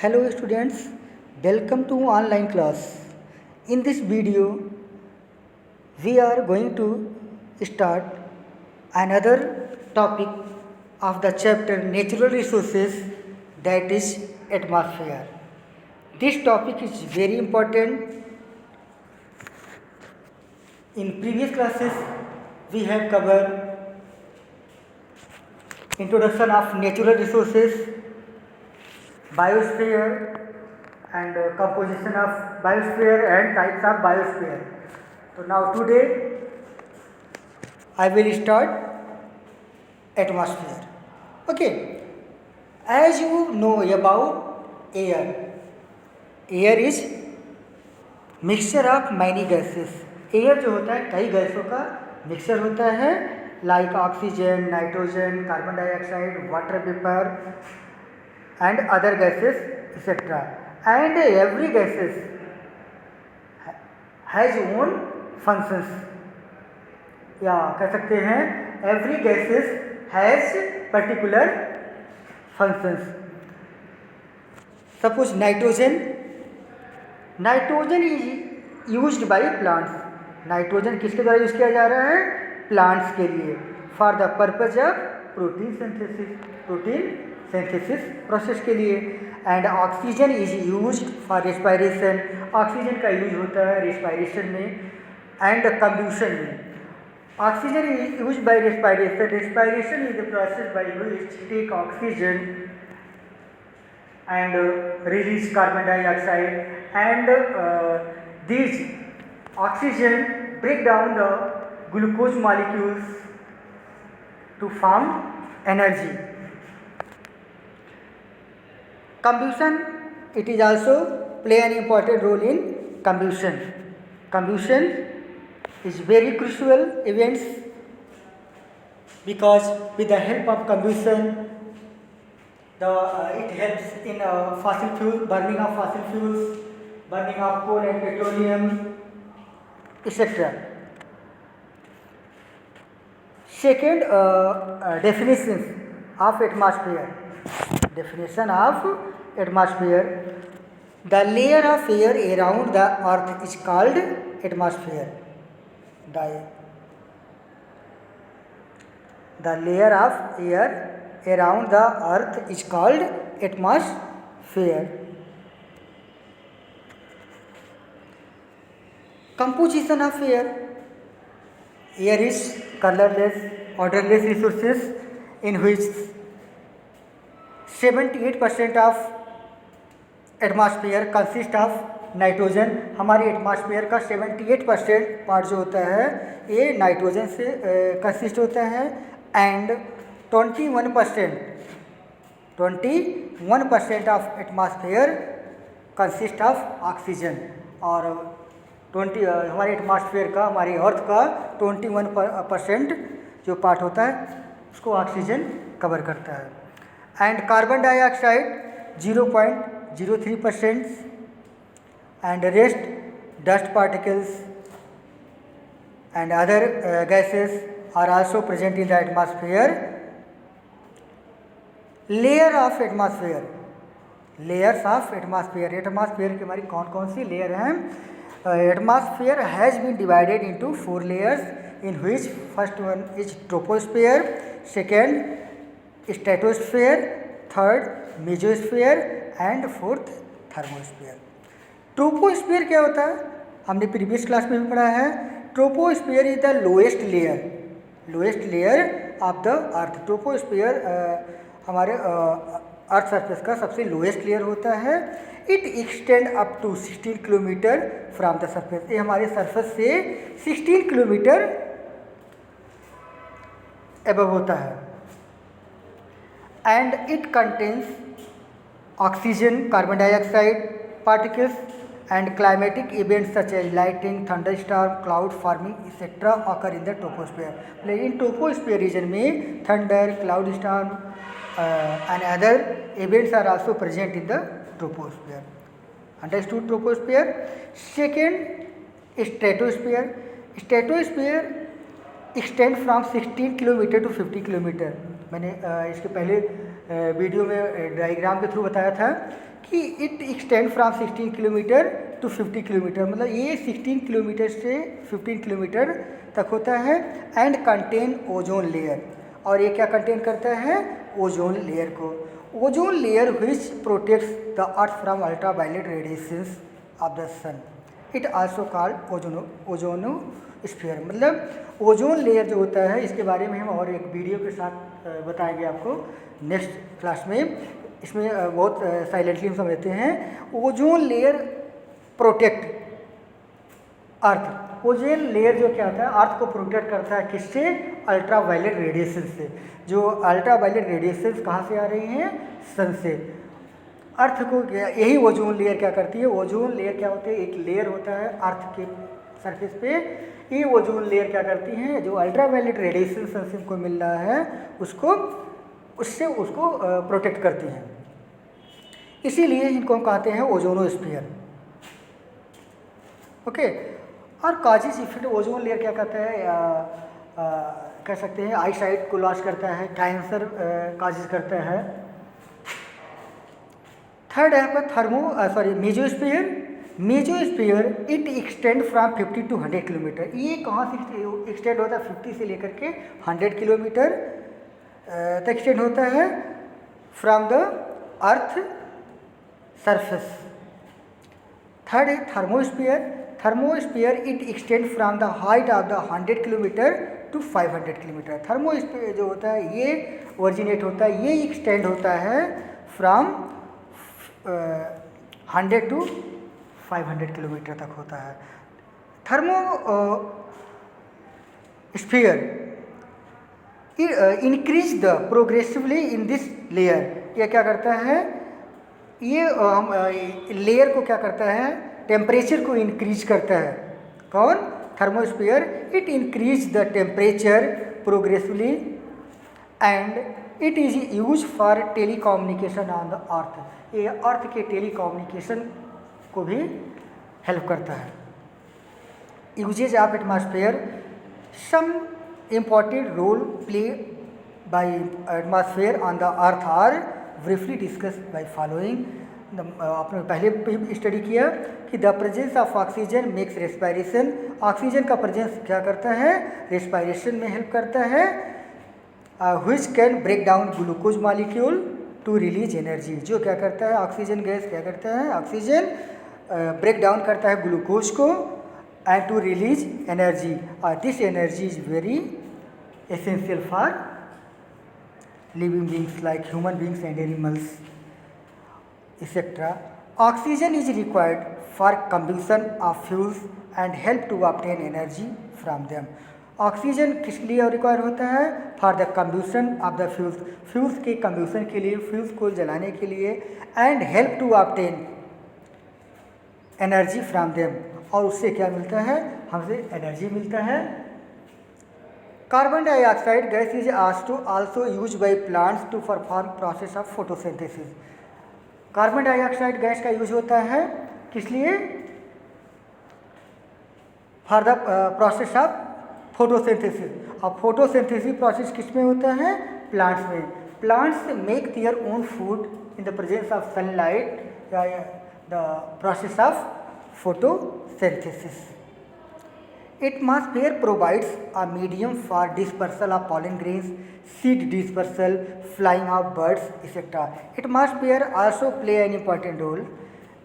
Hello students, welcome to online class. In this video, we are going to start another topic of the chapter natural resources, that is atmosphere. This topic is very important. In previous classes, we have covered introduction of natural resources, biosphere and composition of biosphere and types of biosphere. So now today I will start atmosphere. Okay, as you know about air, air is mixture of many gases. Air जो होता है कई गैसों का mixture होता है, like oxygen, nitrogen, carbon dioxide, water vapour and other gases etc. And every gases has own functions, या कह सकते हैं every gases has particular functions. Suppose nitrogen is used by plants. Nitrogen किसके द्वारा यूज किया जा रहा है? प्लांट्स के लिए, for the purpose of protein synthesis process के लिए. And oxygen is used for respiration. Oxygen का यूज होता है रेस्पायरेशन में एंड कंब्यूशन में. Oxygen is used by respiration. Respiration is the process by which take oxygen and release carbon dioxide, and these oxygen break down the glucose molecules to form energy. Combustion, it is also play an important role in combustion. Combustion is very crucial events because with the help of combustion it helps in fossil fuel, burning of fossil fuels, burning of coal and petroleum, etc. Second, definition of atmosphere. Definition of atmosphere: the layer of air around the earth is called atmosphere. The layer of air around the earth is called atmosphere. Composition of air. Air is colorless, odorless resources in which 78% of atmosphere consist of nitrogen. हमारे atmosphere का 78% part जो होता है ये nitrogen से consist होता है. And 21% of atmosphere consist of oxygen. और हमारे एटमॉस्फेयर का, हमारी अर्थ का 21% जो पार्ट होता है उसको ऑक्सीजन कवर करता है. And carbon dioxide 0.03%. And rest dust particles and other gases are also present in the atmosphere. Layer of atmosphere. Layers of atmosphere. एटमॉस्फेयर की हमारी कौन कौन सी लेयर हैं? Atmosphere has been divided into 4 layers in which first one is troposphere, second stratosphere, third mesosphere and fourth thermosphere. Troposphere क्या होता है? हमने प्रीवियस क्लास में भी पढ़ा है. Troposphere is the lowest layer of the earth. Troposphere हमारे earth surface का सबसे लोएस्ट लेयर होता है. It extend up to 16 kilometre from the surface. ये हमारे सरफेस से 16 किलोमीटर एबव होता है. And it contains oxygen, carbon dioxide particles and climatic events such as lightning, thunderstorm, cloud forming etc. occur in the troposphere. In troposphere region में thunder, cloud storm and other events are also present in the troposphere. Understood troposphere? Second, stratosphere. Stratosphere extend from 16 kilometre to 50 kilometre. मैंने इसके पहले video में diagram के through बताया था कि it extend from 16 kilometre to 50 kilometre, मतलब ये 16 किलोमीटर से 15 किलोमीटर तक होता है। एंड कंटेन ओजोन लेयर, और ये क्या कंटेन करता है? ओजोन लेयर को। Ozone layer which protects the earth from ultraviolet radiations of the sun, it also called ozonosphere. मतलब ओजोन लेयर जो होता है, इसके बारे में हम और एक वीडियो के साथ बताएंगे आपको नेक्स्ट क्लास में। इसमें बहुत साइलेंटली हम समझते हैं। ओजोन लेयर प्रोटेक्ट अर्थ, ओजोन लेयर जो क्या होता है, अर्थ को प्रोटेक्ट करता है किससे? अल्ट्रावायलेट रेडिएशन से। जो अल्ट्रावायलेट रेडिएशन कहाँ से आ रही हैं? सन से। अर्थ को यही ओजोन लेयर क्या करती है? ओजोन लेयर क्या होती है? एक लेयर होता है अर्थ के सरफेस पे, ये ओजोन लेयर क्या करती हैं? जो अल्ट्रावायलेट रेडिएशन सन से हमको मिल रहा है उसको प्रोटेक्ट करती हैं। इसीलिए इनको हम कहते हैं ओजोनोस्फीयर। ओके। और काजिज इफेक्ट, ओजोन लेयर क्या करता है? कह सकते हैं आई साइट को लॉस करता है, कैंसर काजिज करता है। थर्ड है mesosphere. Mesosphere it extend from 50 to 100 kilometre. ये कहाँ से एक्सटेंड होता है? 50 से लेकर के 100 किलोमीटर तक एक्सटेंड होता है from the earth surface. Third है thermosphere. Thermosphere it extend from the height of the 100 kilometre to 500 kilometre. Thermosphere जो होता है ये ओरिजिनेट होता है, ये एक्सटेंड होता है फ्रॉम 100 to 500 किलोमीटर तक होता है। Thermosphere increase the progressively in this layer. ये क्या करता है? ये लेयर को क्या करता है? टेम्परेचर को इंक्रीज करता है। कौन? Thermosphere it increase the temperature progressively and it is use for telecommunication on the earth. ये अर्थ के टेलीकम्युनिकेशन को भी हेल्प करता है। Uses of atmosphere, some important role played by atmosphere on the earth are briefly discussed by following। आपने पहले भी study किया कि the presence of oxygen makes respiration. Oxygen का प्रेजेंस क्या करता है? रेस्पायरेशन में हेल्प करता है। Which can break down glucose molecule to release energy. जो क्या करता है? ऑक्सीजन गैस क्या करता है? ऑक्सीजन ब्रेक डाउन करता है ग्लूकोज को and to release energy. This energy is very essential for living beings like human beings and animals etc. Oxygen is required for combustion of fuels and help to obtain energy from them. Oxygen किस लिए require होता है? For the combustion of the fuels, fuels के combustion के लिए, fuels को जलाने के लिए। And help to obtain energy from them, और उससे क्या मिलता है? हमसे एनर्जी मिलता है। Carbon dioxide gas is also use by plants to perform process of photosynthesis. Carbon dioxide gas का यूज होता है किस लिए? For the process of photosynthesis. अब फोटोसिंथेसिस प्रोसेस किस में होता है? प्लांट्स में। Plants make their own food in the presence of sunlight, the process of photosynthesis. Atmosphere provides a medium for dispersal of pollen grains, seed dispersal, flying of birds, etc. Atmosphere also play an important role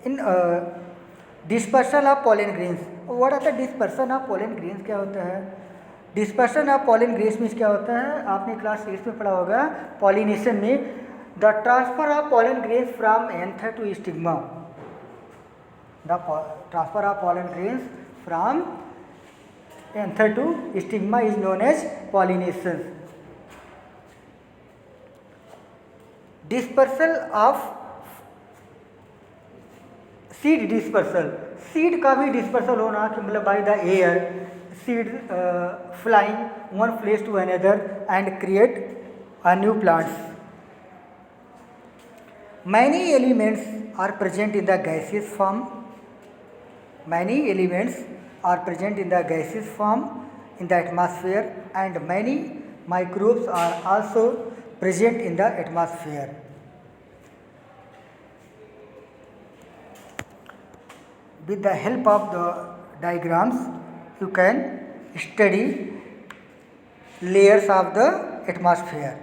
in dispersal of pollen grains. What are the dispersion of pollen grains? क्या होता है? Dispersion of pollen grains means क्या होता है? आपने class 8 में पढ़ा होगा pollination में, the transfer of pollen grains from anther to stigma. The transfer of pollen grains from anther to stigma is known as pollination. Dispersal of seed dispersal, seed का भी dispersal होना कि मतलब by the air, seed flying one place to another and create a new plants. Many elements are present in the gaseous form. Many elements are present in the gaseous form in the atmosphere, and many microbes are also present in the atmosphere. With the help of the diagrams, you can study layers of the atmosphere.